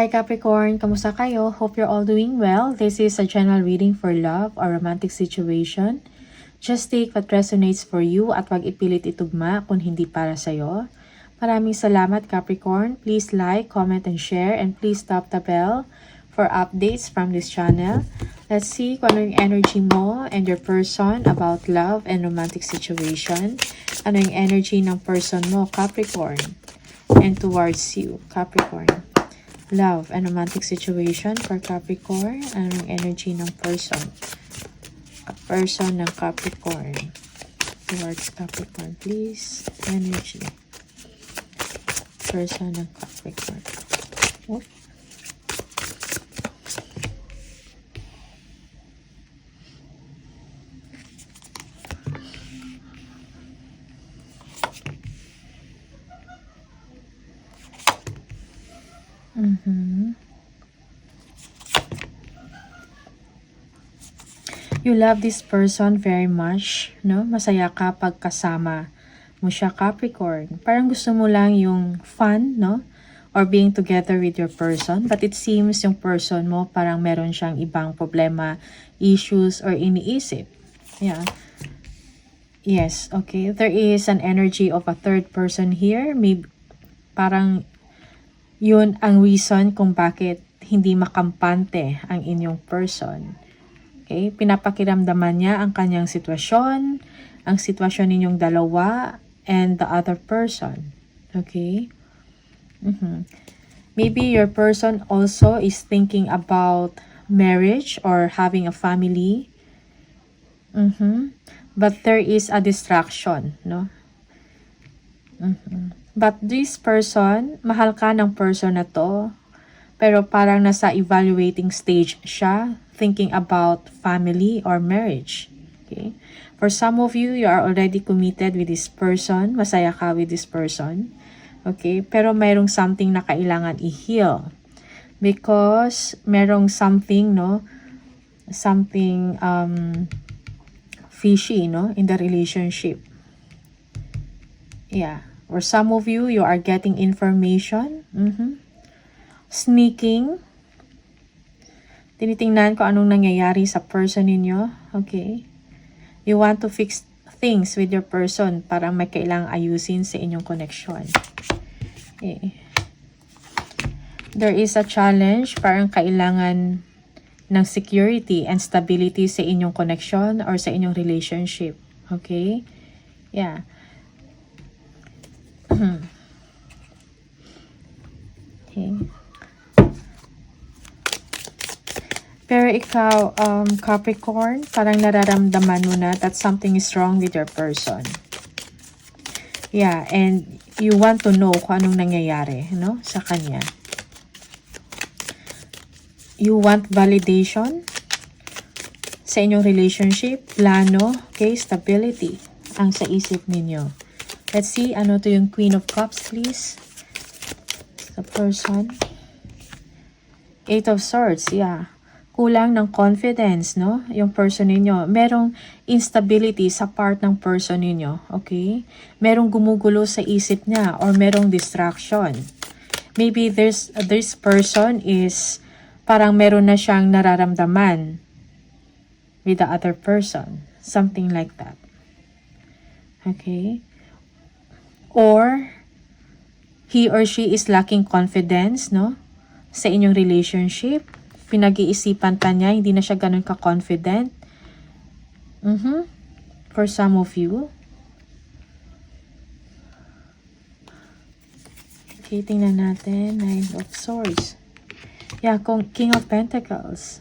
Hi Capricorn, kamusta kayo? Hope you're all doing well. This is a general reading for love or romantic situation. Just take what resonates for you at wag ipilit itugma kung hindi para sa'yo. Maraming salamat Capricorn. Please like, comment, and share. And please tap the bell for updates from this channel. Let's see kung ano yung energy mo and your person about love and romantic situation. Ano yung energy ng person mo, Capricorn, and towards you, Capricorn. Love and romantic situation for Capricorn. Ano yung energy ng person? A person ng Capricorn. Towards Capricorn, please. Energy. Person ng Capricorn. Oh. You love this person very much, no? Masaya ka pag kasama mo siya, Capricorn. Parang gusto mo lang yung fun, no? Or being together with your person. But it seems yung person mo parang meron siyang ibang problema, issues, or iniisip. Yeah. Yes, okay. There is an energy of a third person here. Maybe parang yun ang reason kung bakit hindi makampante ang inyong person. Okay? Pinapakiramdaman niya ang kanyang sitwasyon, ang sitwasyon ninyong dalawa, and the other person. Okay? Maybe your person also is thinking about marriage or having a family. But there is a distraction, no? But this person, mahal ka ng person na to, pero parang nasa evaluating stage siya, thinking about family or marriage. Okay? For some of you, you are already committed with this person. Masaya ka with this person. Okay? Pero mayroong something na kailangan i-heal. Because mayroong something, no? Something fishy, no? In the relationship. Yeah. Or some of you, you are getting information. Sneaking. Tinitingnan ko anong nangyayari sa person ninyo. Okay. You want to fix things with your person. Parang may kailangang ayusin sa inyong connection. Okay. There is a challenge. Parang kailangan ng security and stability sa inyong connection or sa inyong relationship. Okay. Yeah. Okay. Pero ikaw, Capricorn, parang nararamdaman mo na that something is wrong with your person. Yeah, and you want to know kung anong nangyayari, no, sa kanya. You want validation sa inyong relationship, plano, okay, stability ang sa isip ninyo. Let's see, ano to yung Queen of Cups, please. The person. Eight of Swords, yeah. Kulang ng confidence, no? Yung person ninyo. Merong instability sa part ng person ninyo, okay? Merong gumugulo sa isip niya or merong distraction. Maybe this person is parang meron na siyang nararamdaman with the other person. Something like that. Okay? Or he or she is lacking confidence, no? Sa inyong relationship. Pinag-iisipan pa niya, hindi na siya ganun ka-confident. For some of you. Okay, tingnan natin. Nine of Swords. Yeah, King of Pentacles.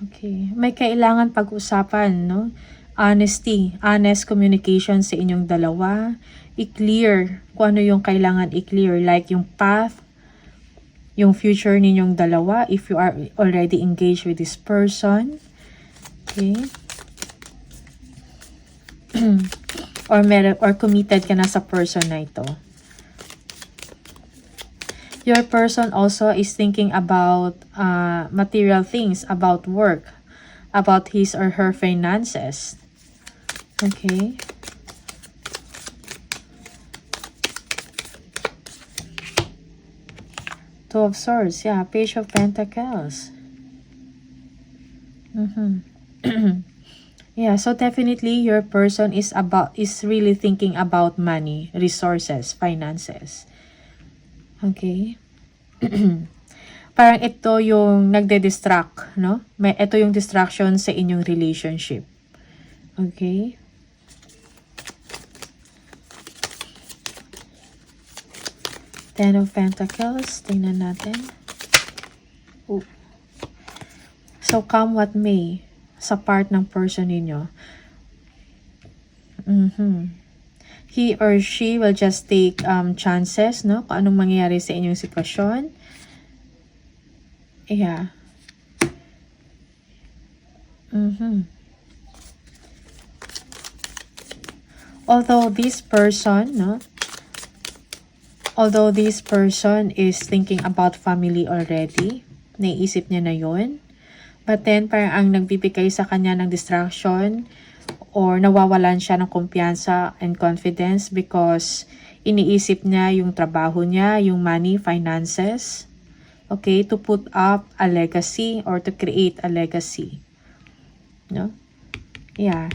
Okay. May kailangan pag-usapan, no? Honesty, honest communication sa inyong dalawa. I-clear kung ano yung kailangan i-clear. Like yung path, yung future ninyong dalawa if you are already engaged with this person. Okay. or committed ka na sa person na ito. Your person also is thinking about material things, about work, about his or her finances. Okay. Two of Swords. Yeah, Page of Pentacles. Yeah, so definitely your person is really thinking about money, resources, finances. Okay? Parang ito yung nagde-distract, no? Ito yung distraction sa inyong relationship. Okay? Ten of Pentacles. Tingnan natin. Ooh. So, come what may sa part ng person ninyo. He or she will just take chances, no? Kung anong mangyayari sa inyong sitwasyon. Yeah. Although this person, no? Although this person is thinking about family already, naiisip niya na yun. But then, parang ang nagbibigay sa kanya ng distraction or nawawalan siya ng kumpiyansa and confidence because iniisip niya yung trabaho niya, yung money, finances. Okay, to put up a legacy or to create a legacy. No? Yeah.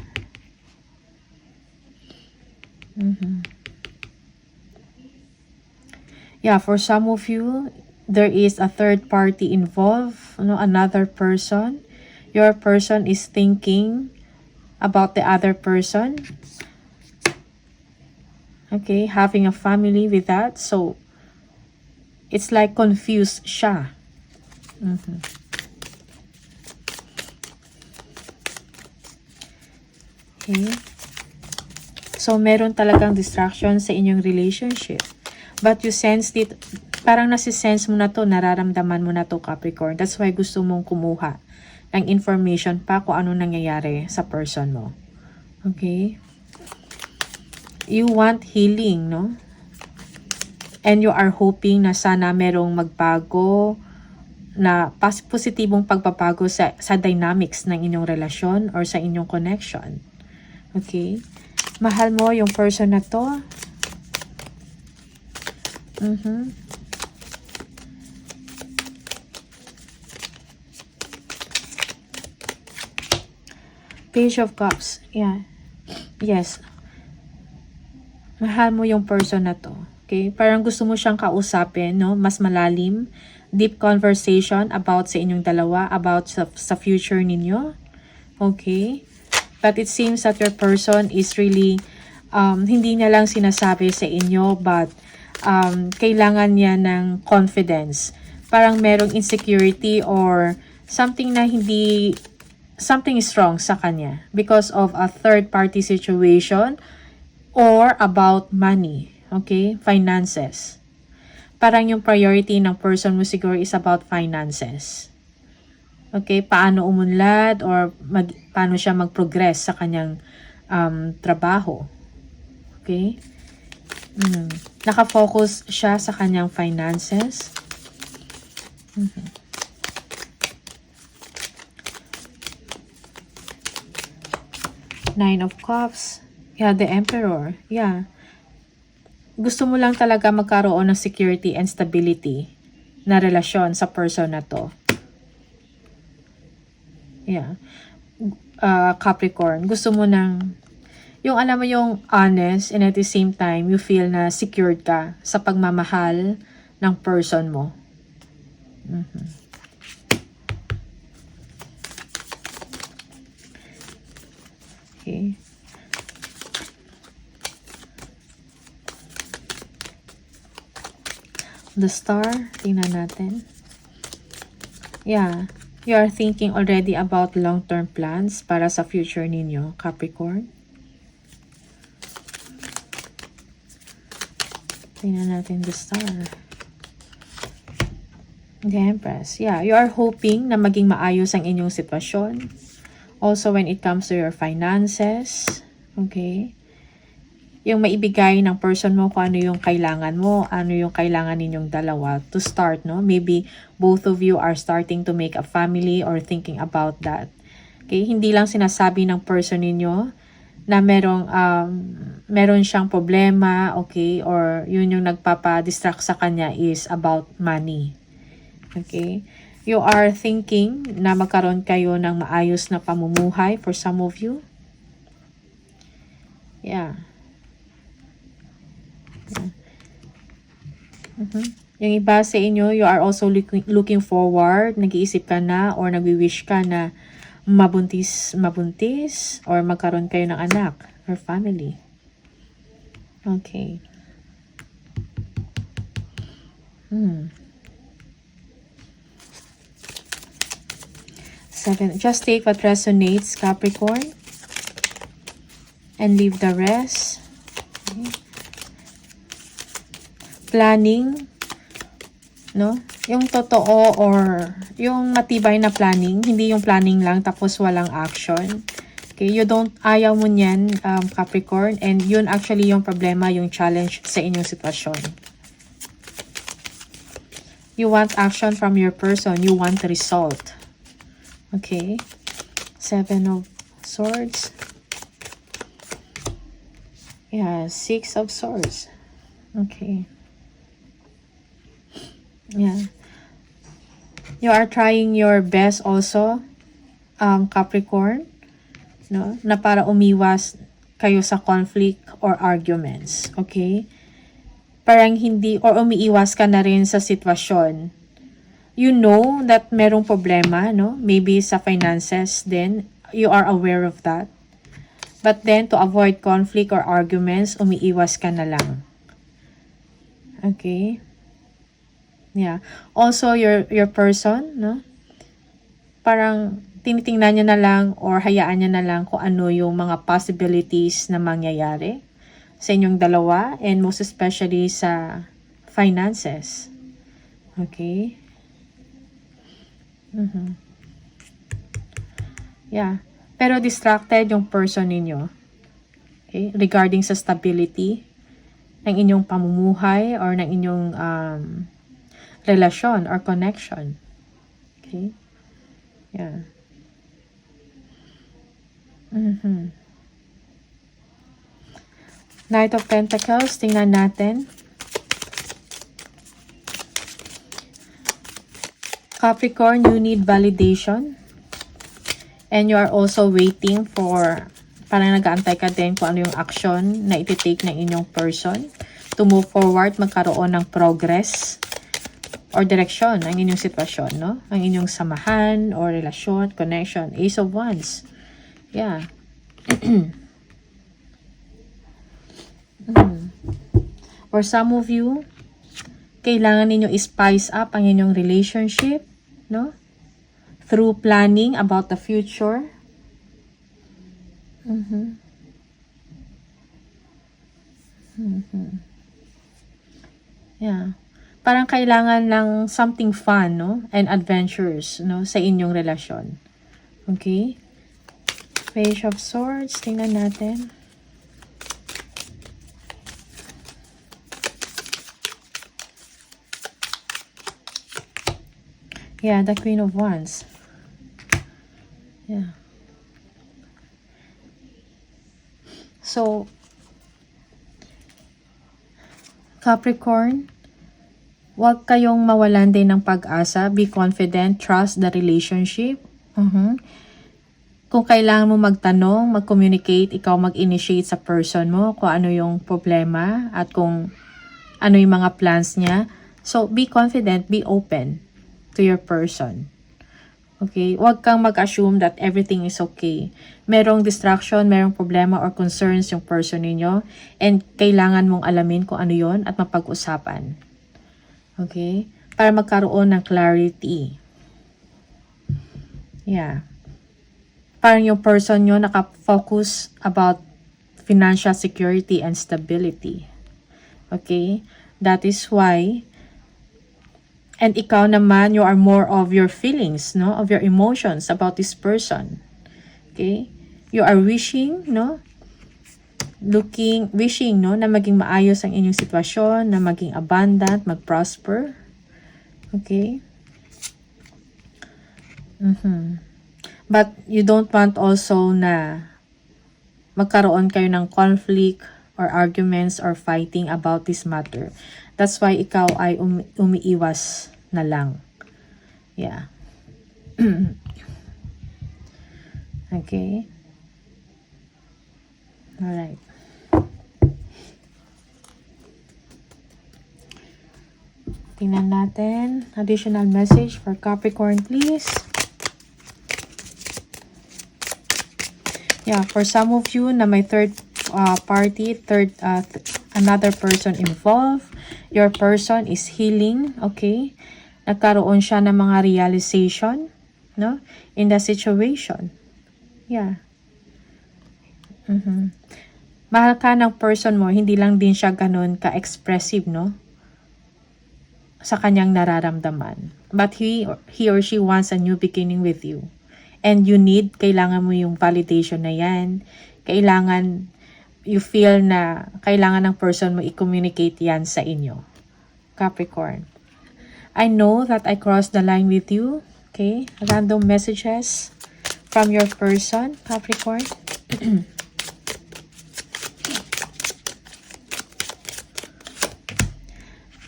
Yeah, for some of you, there is a third party involved, no, another person. Your person is thinking about the other person. Okay, having a family with that. So, it's like confused siya. Okay. So, meron talagang distraction sa inyong relationship. But you sensed it, parang nasisense mo na to, nararamdaman mo na to, Capricorn. That's why gusto mong kumuha ng information pa kung ano nangyayari sa person mo. Okay? You want healing, no? And you are hoping na sana merong magbago, na positibong pagbabago sa dynamics ng inyong relasyon or sa inyong connection. Okay? Mahal mo yung person na to. Page of Cups. Yeah. Yes. Mahal mo yung person na to. Okay? Parang gusto mo siyang kausapin, no? Mas malalim. Deep conversation about sa inyong dalawa, about sa future ninyo. Okay? But it seems that your person is really, hindi niya lang sinasabi sa inyo, but kailangan niya ng confidence. Parang merong insecurity or something na something is wrong sa kanya because of a third party situation or about money. Okay? Finances. Parang yung priority ng person mo siguro is about finances. Okay? Paano umunlad or paano siya mag-progress sa kanyang trabaho. Okay? Nakafocus siya sa kanyang finances. Nine of Cups. Yeah, the Emperor. Yeah. Gusto mo lang talaga magkaroon ng security and stability na relasyon sa person na to. Yeah. Capricorn. Gusto mo ng yung alam mo yung honest and at the same time you feel na secured ka sa pagmamahal ng person mo. Okay. The Star, tingnan natin. Yeah, you are thinking already about long-term plans para sa future ninyo, Capricorn. Tingnan natin the Star. The Empress. Yeah, you are hoping na maging maayos ang inyong sitwasyon. Also when it comes to your finances. Okay. Yung maibigay ng person mo kung ano yung kailangan mo, ano yung kailangan ninyong dalawa to start, no? Maybe both of you are starting to make a family or thinking about that. Okay, hindi lang sinasabi ng person ninyo na meron siyang problema, okay, or yun yung nagpapa-distract sa kanya is about money. Okay? You are thinking na magkaroon kayo ng maayos na pamumuhay for some of you. Yeah. Yung iba sa inyo, you are also looking forward, nag-iisip ka na or nagwi-wish ka na mabuntis or magkaroon kayo ng anak or family. Okay. Seven. Just take what resonates, Capricorn, and leave the rest. Okay. Planning, no? Yung totoo or yung matibay na planning, hindi yung planning lang tapos walang action. Okay, ayaw mo niyan, Capricorn, and yun actually yung problema, yung challenge sa inyong sitwasyon. You want action from your person, you want result. Okay, 7 of Swords. Yeah, 6 of Swords. Okay. Yeah. You are trying your best also, Capricorn, no? Na para umiwas kayo sa conflict or arguments. Okay? Parang hindi, or umiiwas ka na rin sa sitwasyon. You know that merong problema, no? Maybe sa finances then you are aware of that. But then, to avoid conflict or arguments, umiiwas ka na lang. Okay? Yeah. Also, your person, no? Parang tinitingnan niya na lang or hayaan niya na lang kung ano yung mga possibilities na mangyayari sa inyong dalawa and most especially sa finances. Okay? Yeah. Pero distracted yung person ninyo. Okay? Regarding sa stability ng inyong pamumuhay or ng inyong relasyon or connection. Okay? Yeah. Knight of Pentacles, tingnan natin. Capricorn, you need validation. And you are also waiting for, parang nag-aantay ka din kung ano yung action na iti-take ng inyong person to move forward, magkaroon ng progress or direksyon ang inyong sitwasyon, no? Ang inyong samahan or relasyon, connection. Ace of Wands. Yeah. For some of you, kailangan ninyo i-spice up ang inyong relationship, no? Through planning about the future. Yeah. Parang kailangan ng something fun, no? And adventures, no? Sa inyong relasyon. Okay? Page of Swords. Tingnan natin. Yeah, the Queen of Wands. Yeah. So, Capricorn, huwag kayong mawalan din ng pag-asa. Be confident. Trust the relationship. Kung kailangan mo magtanong, mag-communicate, ikaw mag-initiate sa person mo kung ano yung problema at kung ano yung mga plans niya. So, be confident. Be open to your person. Okay? Huwag kang mag-assume that everything is okay. Merong distraction, merong problema or concerns yung person ninyo and kailangan mong alamin kung ano yon at mapag-usapan. Okay? Para magkaroon ng clarity. Yeah. Parang yung person nyo nakafocus about financial security and stability. Okay? That is why. And ikaw naman, you are more of your feelings, no? Of your emotions about this person. Okay? You are wishing, no? Wishing, no? Na maging maayos ang inyong sitwasyon, na maging abundant, mag-prosper. Okay? But you don't want also na magkaroon kayo ng conflict or arguments or fighting about this matter. That's why ikaw ay umiiwas na lang. Yeah. Okay. Alright. Tingnan natin. Additional message for Capricorn, please. Yeah, for some of you na may third party, another person involved. Your person is healing, okay? Nagkaroon siya ng mga realization, no? In the situation. Yeah. Mahal ka ng person mo, hindi lang din siya ganun ka-expressive, no? Sa kanyang nararamdaman. But he or she wants a new beginning with you. And kailangan mo yung validation na yan. Kailangan, you feel na kailangan ng person mo i-communicate yan sa inyo. Capricorn. I know that I crossed the line with you. Okay? Random messages from your person, Capricorn.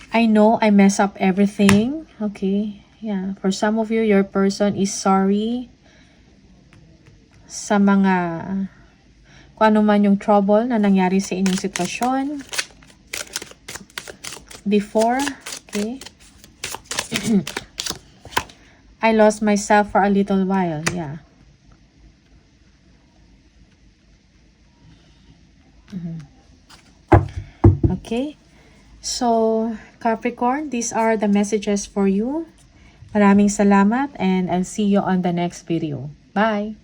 I know I mess up everything. Okay. Yeah. For some of you, your person is sorry sa mga kung ano man yung trouble na nangyari sa inyong sitwasyon before. Okay. I lost myself for a little while. Yeah. Okay. So, Capricorn, these are the messages for you. Maraming salamat and I'll see you on the next video. Bye!